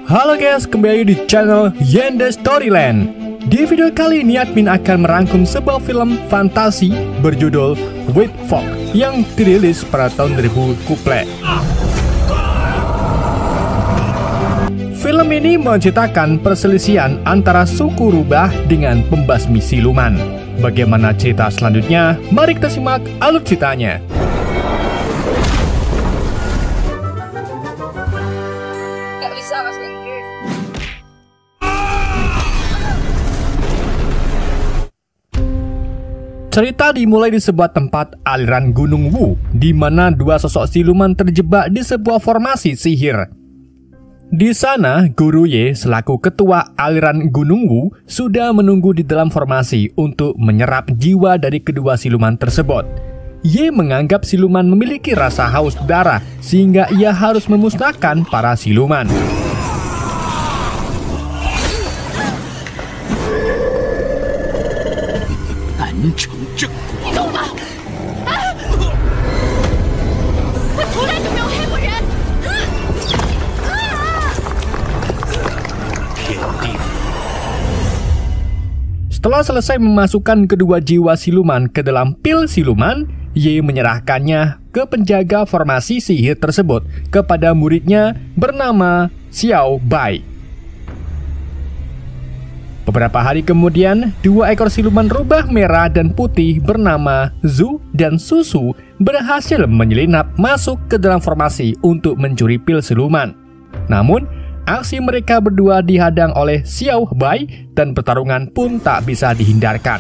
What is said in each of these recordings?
Halo guys, kembali di channel Yende Storyland. Di video kali ini admin akan merangkum sebuah film fantasi berjudul White Fox yang dirilis pada tahun 2000 kuplek. Film ini menceritakan perselisihan antara suku rubah dengan pembasmi siluman. Bagaimana cerita selanjutnya? Mari kita simak alur ceritanya. Cerita dimulai di sebuah tempat aliran Gunung Wu, di mana dua sosok siluman terjebak di sebuah formasi sihir. Di sana, Guru Ye selaku ketua aliran Gunung Wu sudah menunggu di dalam formasi untuk menyerap jiwa dari kedua siluman tersebut. Ye menganggap siluman memiliki rasa haus darah sehingga ia harus memusnahkan para siluman. Setelah selesai memasukkan kedua jiwa siluman ke dalam pil siluman, Ye menyerahkannya ke penjaga formasi sihir tersebut kepada muridnya bernama Xiao Bai. Beberapa hari kemudian, dua ekor siluman rubah merah dan putih bernama Zhu dan Susu berhasil menyelinap masuk ke dalam formasi untuk mencuri pil siluman. Namun, aksi mereka berdua dihadang oleh Xiao Bai dan pertarungan pun tak bisa dihindarkan.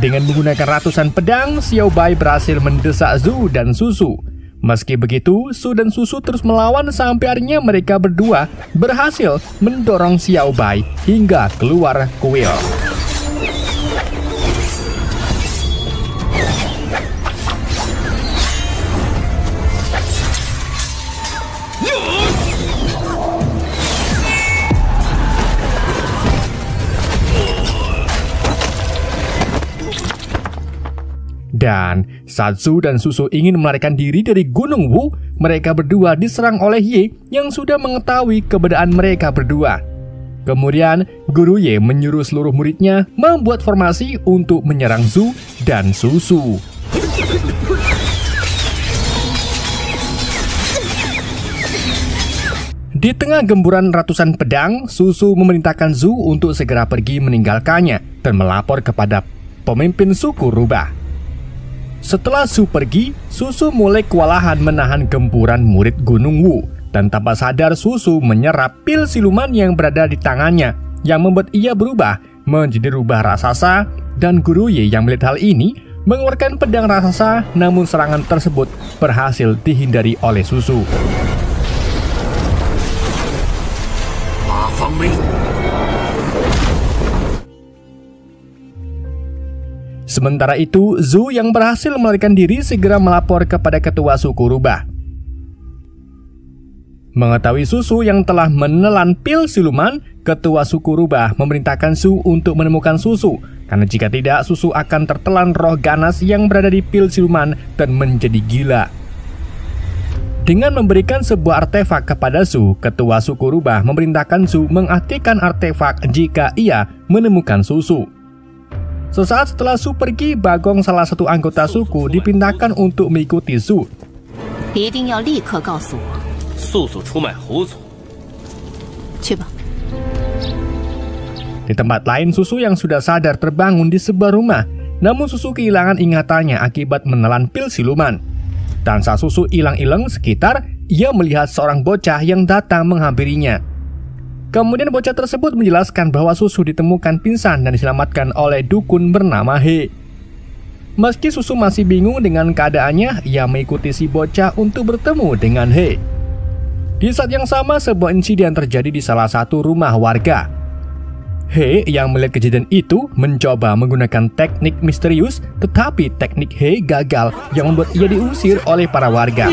Dengan menggunakan ratusan pedang, Xiao Bai berhasil mendesak Zhu dan Susu. Meski begitu, Zhu dan Susu terus melawan sampai akhirnya mereka berdua berhasil mendorong Xiao Bai hingga keluar kuil. Dan saat Zhu dan Susu ingin melarikan diri dari Gunung Wu, mereka berdua diserang oleh Ye yang sudah mengetahui keberadaan mereka berdua. Kemudian, Guru Ye menyuruh seluruh muridnya membuat formasi untuk menyerang Zhu dan Susu. Di tengah gemburan ratusan pedang, Susu memerintahkan Zhu untuk segera pergi meninggalkannya dan melapor kepada pemimpin suku rubah. Setelah Zhu pergi, Susu mulai kewalahan menahan gempuran murid Gunung Wu, dan tanpa sadar Susu menyerap pil siluman yang berada di tangannya, yang membuat ia berubah menjadi rubah raksasa. Dan Guru Ye yang melihat hal ini mengeluarkan pedang raksasa, namun serangan tersebut berhasil dihindari oleh Susu. Sementara itu, Zhu yang berhasil melarikan diri segera melapor kepada ketua suku rubah. Mengetahui Susu yang telah menelan pil siluman, ketua suku rubah memerintahkan Zhu untuk menemukan Susu, karena jika tidak, Susu akan tertelan roh ganas yang berada di pil siluman dan menjadi gila. Dengan memberikan sebuah artefak kepada Zhu, ketua suku rubah memerintahkan Zhu mengaktifkan artefak jika ia menemukan Susu. Sesaat setelah Zhu pergi, Bagong salah satu anggota suku dipindahkan untuk mengikuti Zhu. Di tempat lain, Susu yang sudah sadar terbangun di sebuah rumah. Namun Susu kehilangan ingatannya akibat menelan pil siluman. Dan saat Susu hilang-hilang sekitar, ia melihat seorang bocah yang datang menghampirinya. Kemudian bocah tersebut menjelaskan bahwa Susu ditemukan pingsan dan diselamatkan oleh dukun bernama He. Meski Susu masih bingung dengan keadaannya, ia mengikuti si bocah untuk bertemu dengan He. Di saat yang sama, sebuah insiden terjadi di salah satu rumah warga. He yang melihat kejadian itu mencoba menggunakan teknik misterius, tetapi teknik He gagal yang membuat ia diusir oleh para warga.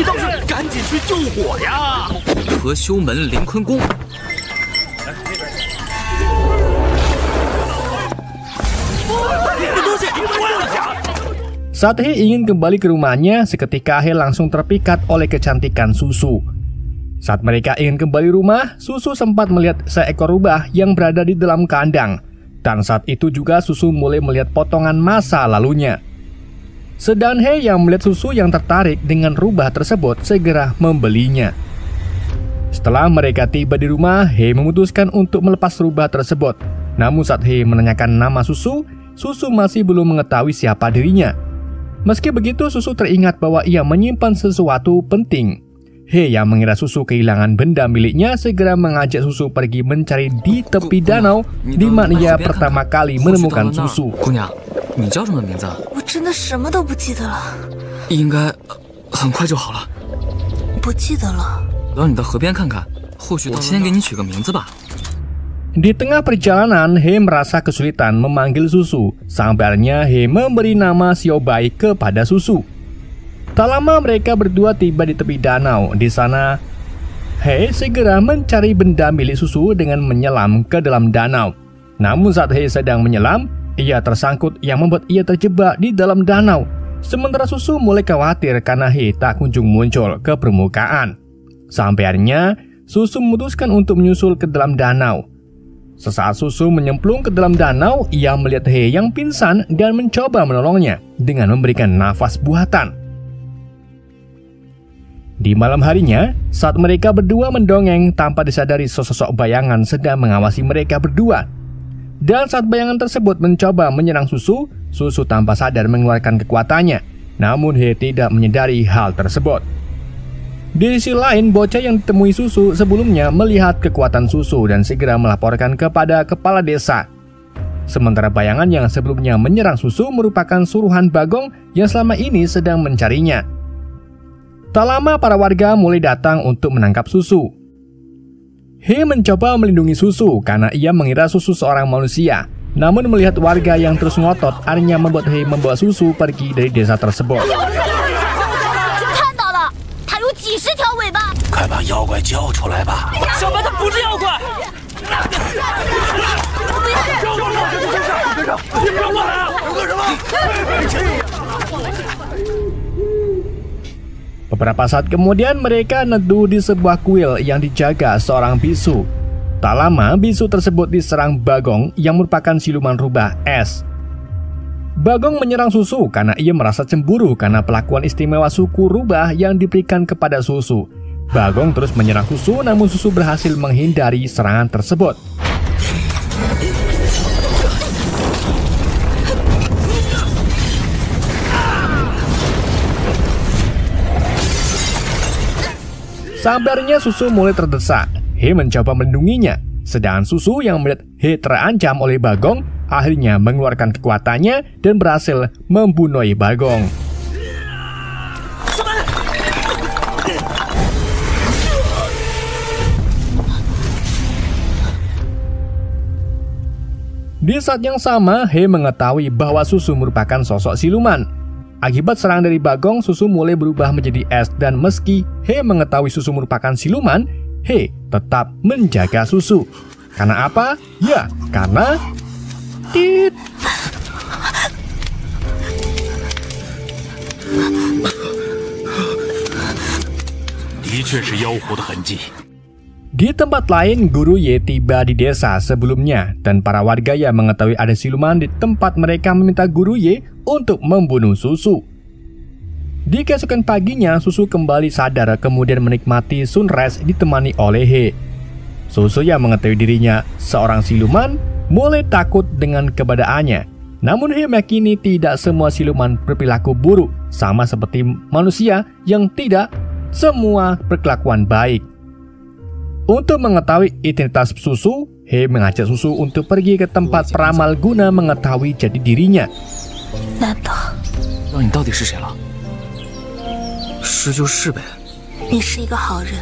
Saat He ingin kembali ke rumahnya, seketika He langsung terpikat oleh kecantikan Susu. Saat mereka ingin kembali rumah, Susu sempat melihat seekor rubah yang berada di dalam kandang. Dan saat itu juga Susu mulai melihat potongan masa lalunya. Sedang He yang melihat Susu yang tertarik dengan rubah tersebut segera membelinya. Setelah mereka tiba di rumah, He memutuskan untuk melepas rubah tersebut. Namun saat He menanyakan nama Susu, Susu masih belum mengetahui siapa dirinya. Meski begitu, Susu teringat bahwa ia menyimpan sesuatu penting. He yang mengira Susu kehilangan benda miliknya segera mengajak Susu pergi mencari di tepi danau di mana ia pertama kali menemukan Susu. 你叫什么名字？我真的什么都不记得了。应该很快就好了。不记得了。到你的河边看看，或许我先给你取个名字吧。 Di tengah perjalanan, He merasa kesulitan memanggil Susu. Sampai akhirnya He memberi nama Xiaobai kepada Susu. Tak lama mereka berdua tiba di tepi danau. Di sana, He segera mencari benda milik Susu dengan menyelam ke dalam danau. Namun saat He sedang menyelam, ia tersangkut yang membuat ia terjebak di dalam danau. Sementara Susu mulai khawatir karena He tak kunjung muncul ke permukaan. Sampai akhirnya, Susu memutuskan untuk menyusul ke dalam danau. Sesaat Susu menyemplung ke dalam danau, ia melihat He yang pingsan dan mencoba menolongnya dengan memberikan nafas buatan. Di malam harinya, saat mereka berdua mendongeng tanpa disadari sesosok bayangan sedang mengawasi mereka berdua. Dan saat bayangan tersebut mencoba menyerang Susu, Susu tanpa sadar mengeluarkan kekuatannya. Namun He tidak menyadari hal tersebut. Di sisi lain, bocah yang ditemui Susu sebelumnya melihat kekuatan Susu dan segera melaporkan kepada kepala desa. Sementara bayangan yang sebelumnya menyerang Susu merupakan suruhan Bagong yang selama ini sedang mencarinya. Tak lama para warga mulai datang untuk menangkap Susu. He mencoba melindungi Susu karena ia mengira Susu seorang manusia. Namun melihat warga yang terus ngotot, akhirnya membuat He membawa Susu pergi dari desa tersebut. 几十条尾巴， 快把妖怪交出来吧！ 小白他不是妖怪！ Beberapa saat kemudian mereka neduh di sebuah kuil yang dijaga seorang bisu. Tak lama bisu tersebut diserang Bagong yang merupakan siluman rubah es. Bagong menyerang Susu karena ia merasa cemburu karena pelakuan istimewa suku rubah yang diberikan kepada Susu. Bagong terus menyerang Susu, namun Susu berhasil menghindari serangan tersebut. Sabarnya Susu mulai terdesak. He mencoba melindunginya, sedangkan Susu yang melihat He terancam oleh Bagong akhirnya mengeluarkan kekuatannya dan berhasil membunuh Bagong. Di saat yang sama, He mengetahui bahwa Susu merupakan sosok siluman. Akibat serangan dari Bagong, Susu mulai berubah menjadi es dan meski He mengetahui Susu merupakan siluman, He tetap menjaga Susu. Karena apa? Ya, karena Tit. Di tempat lain, Guru Ye tiba di desa sebelumnya dan para warga yang mengetahui ada siluman di tempat mereka meminta Guru Ye untuk membunuh Susu. Di keesokan paginya, Susu kembali sadar kemudian menikmati sunrise ditemani oleh He. Susu yang mengetahui dirinya seorang siluman mulai takut dengan keberadaannya. Namun He meyakini tidak semua siluman berperilaku buruk, sama seperti manusia yang tidak semua berkelakuan baik. Untuk mengetahui identitas Susu, He mengajak Susu untuk pergi ke tempat peramal guna mengetahui jati dirinya. 难道那你到底是谁了？是就是呗。你是一个好人？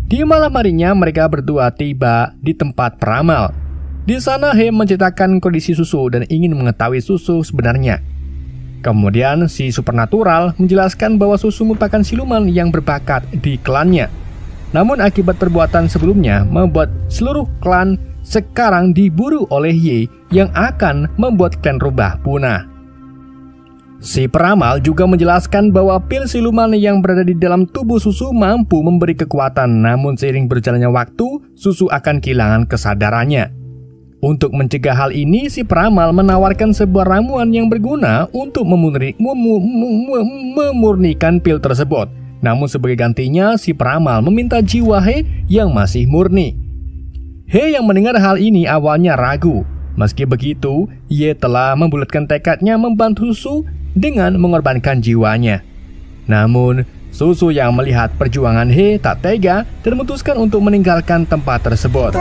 Di malam harinya mereka berdua tiba di tempat peramal. Di sana He menceritakan kondisi Susu dan ingin mengetahui Susu sebenarnya. Kemudian si supernatural menjelaskan bahwa Susu merupakan siluman yang berbakat di klannya. Namun akibat perbuatan sebelumnya membuat seluruh klan sekarang diburu oleh Ye yang akan membuat klan rubah punah. Si peramal juga menjelaskan bahwa pil siluman yang berada di dalam tubuh Susu mampu memberi kekuatan, namun seiring berjalannya waktu, Susu akan kehilangan kesadarannya. Untuk mencegah hal ini, si peramal menawarkan sebuah ramuan yang berguna untuk memurnikan pil tersebut. Namun sebagai gantinya, si peramal meminta jiwa He yang masih murni. He yang mendengar hal ini awalnya ragu. Meski begitu, Ye telah membulatkan tekadnya membantu Susu dengan mengorbankan jiwanya. Namun, Susu yang melihat perjuangan He tak tega dan memutuskan untuk meninggalkan tempat tersebut.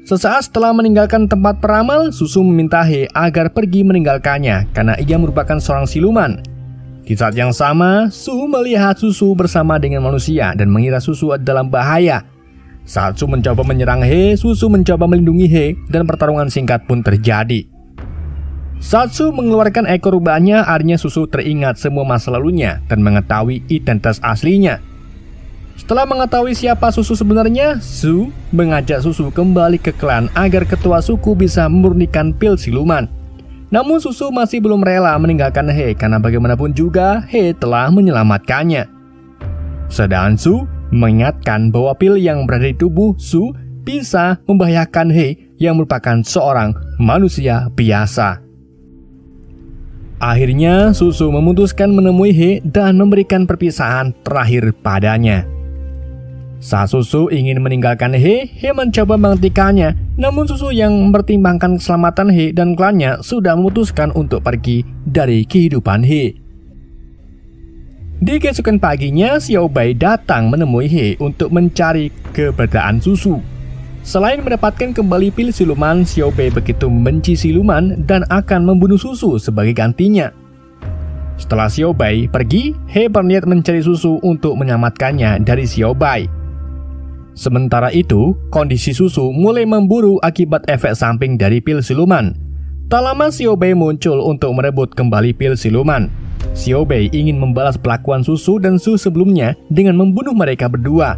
Sesaat setelah meninggalkan tempat peramal, Susu meminta He agar pergi meninggalkannya karena ia merupakan seorang siluman. Di saat yang sama, Su melihat Susu bersama dengan manusia dan mengira Susu dalam bahaya. Saat Su mencoba menyerang He, Susu mencoba melindungi He dan pertarungan singkat pun terjadi. Saat Su mengeluarkan ekor rubahnya, artinya Susu teringat semua masa lalunya dan mengetahui identitas aslinya. Setelah mengetahui siapa Susu sebenarnya, Su mengajak Susu kembali ke klan agar ketua suku bisa memurnikan pil siluman. Namun Susu masih belum rela meninggalkan He karena bagaimanapun juga He telah menyelamatkannya. Sedangkan Su mengingatkan bahwa pil yang berada di tubuh Su bisa membahayakan He yang merupakan seorang manusia biasa. Akhirnya Susu memutuskan menemui He dan memberikan perpisahan terakhir padanya. Saat Susu ingin meninggalkan He mencoba menghentikannya. Namun Susu yang mempertimbangkan keselamatan He dan klannya sudah memutuskan untuk pergi dari kehidupan He. Di keesokan paginya, Xiao Bai datang menemui He untuk mencari keberadaan Susu. Selain mendapatkan kembali pil siluman, Xiao Bai begitu membenci siluman dan akan membunuh Susu sebagai gantinya. Setelah Xiao Bai pergi, He berniat mencari Susu untuk menyelamatkannya dari Xiao Bai. Sementara itu, kondisi Susu mulai memburu akibat efek samping dari pil siluman. Tak lama Xiao Bai muncul untuk merebut kembali pil siluman. Xiao Bai ingin membalas perlakuan Susu dan Su sebelumnya dengan membunuh mereka berdua.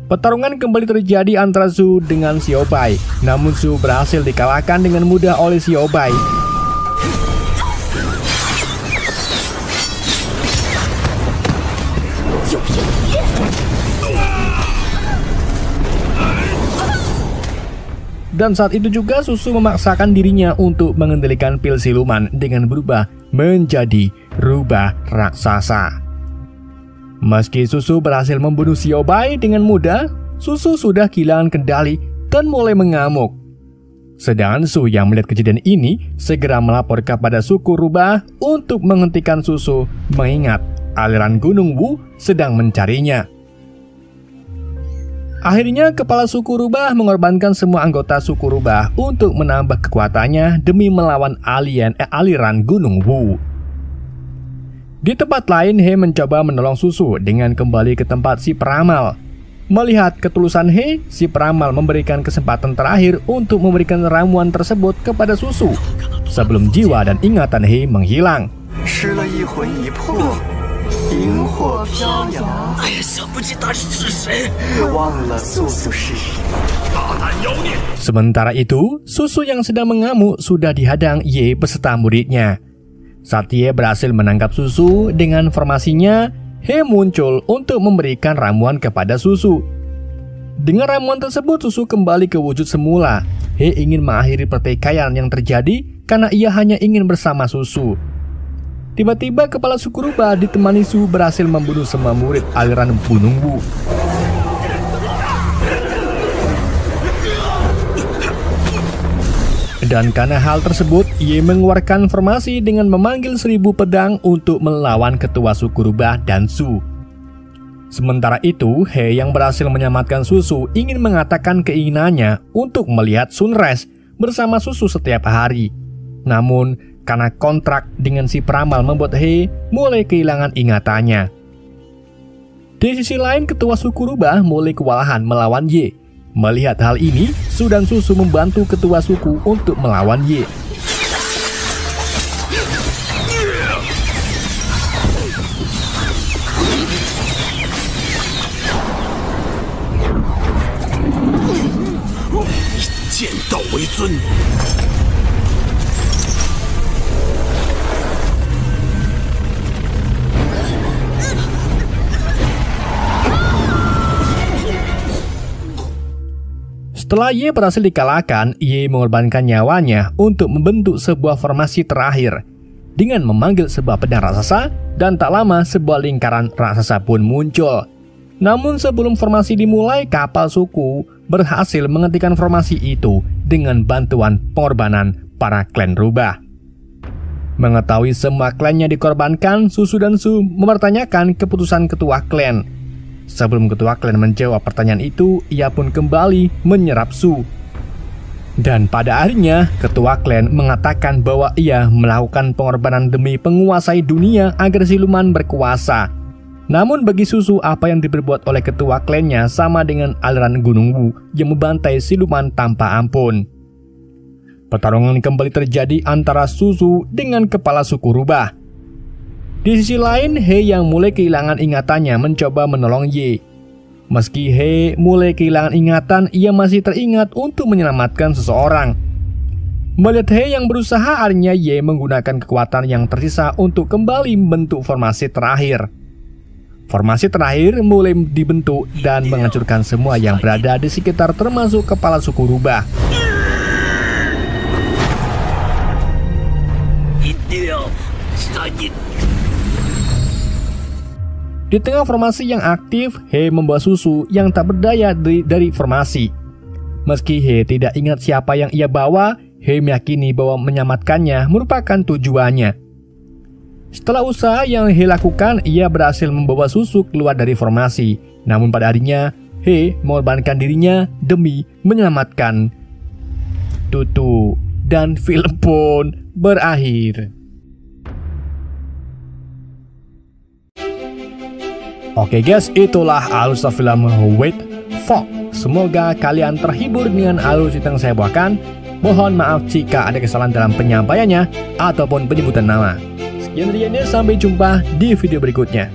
Pertarungan kembali terjadi antara Su dengan Xiao Bai, namun Su berhasil dikalahkan dengan mudah oleh Xiao Bai. Dan saat itu juga Susu memaksakan dirinya untuk mengendalikan pil siluman dengan berubah menjadi rubah raksasa. Meski Susu berhasil membunuh Xiao Bai dengan mudah, Susu sudah kehilangan kendali dan mulai mengamuk. Sedangkan Su yang melihat kejadian ini segera melapor kepada suku rubah untuk menghentikan Susu, mengingat aliran Gunung Wu sedang mencarinya. Akhirnya kepala suku rubah mengorbankan semua anggota suku rubah untuk menambah kekuatannya demi melawan aliran Gunung Wu. Di tempat lain, He mencoba menolong Susu dengan kembali ke tempat si peramal. Melihat ketulusan He, si peramal memberikan kesempatan terakhir untuk memberikan ramuan tersebut kepada Susu sebelum jiwa dan ingatan He menghilang. Sementara itu, Susu yang sedang mengamuk sudah dihadang Ye beserta muridnya. Saat Ye berhasil menangkap Susu dengan formasinya, He muncul untuk memberikan ramuan kepada Susu. Dengan ramuan tersebut, Susu kembali ke wujud semula. He ingin mengakhiri pertikaian yang terjadi karena ia hanya ingin bersama Susu. Tiba-tiba kepala suku rubah ditemani Su berhasil membunuh semua murid aliran Gunung Wu. Dan karena hal tersebut, Ye mengeluarkan formasi dengan memanggil 1000 pedang untuk melawan ketua suku rubah dan Su. Sementara itu, He yang berhasil menyelamatkan Susu ingin mengatakan keinginannya untuk melihat sunrise bersama Susu setiap hari. Namun, karena kontrak dengan si peramal membuat He mulai kehilangan ingatannya. Di sisi lain, ketua suku rubah mulai kewalahan melawan Ye. Melihat hal ini, Su dan Susu membantu ketua suku untuk melawan Ye. Setelah Ye berhasil dikalahkan, Ye mengorbankan nyawanya untuk membentuk sebuah formasi terakhir dengan memanggil sebuah pedang raksasa, dan tak lama sebuah lingkaran raksasa pun muncul. Namun sebelum formasi dimulai, kapal suku berhasil menghentikan formasi itu dengan bantuan pengorbanan para klan rubah. Mengetahui semua klannya dikorbankan, Susu dan Su mempertanyakan keputusan ketua klan. Sebelum ketua klan menjawab pertanyaan itu, ia pun kembali menyerap Su. Dan pada akhirnya, ketua klan mengatakan bahwa ia melakukan pengorbanan demi menguasai dunia agar siluman berkuasa. Namun bagi Susu, apa yang diperbuat oleh ketua klannya sama dengan aliran Gunung Wu yang membantai siluman tanpa ampun. Pertarungan kembali terjadi antara Susu dengan kepala suku rubah. Di sisi lain, He yang mulai kehilangan ingatannya mencoba menolong Ye. Meski He mulai kehilangan ingatan, ia masih teringat untuk menyelamatkan seseorang. Melihat He yang berusaha, akhirnya Ye menggunakan kekuatan yang tersisa untuk kembali membentuk formasi terakhir. Formasi terakhir mulai dibentuk dan menghancurkan semua yang berada di sekitar, termasuk kepala suku rubah. Di tengah formasi yang aktif, He membawa Susu yang tak berdaya dari formasi. Meski He tidak ingat siapa yang ia bawa, He meyakini bahwa menyelamatkannya merupakan tujuannya. Setelah usaha yang He lakukan, ia berhasil membawa Susu keluar dari formasi. Namun pada akhirnya, He mengorbankan dirinya demi menyelamatkan Tutu. Dan film pun berakhir. Oke guys, itulah alur film White Fox. Semoga kalian terhibur dengan alur cerita yang saya bawakan. Mohon maaf jika ada kesalahan dalam penyampaiannya ataupun penyebutan nama. Sekian dari Anda, sampai jumpa di video berikutnya.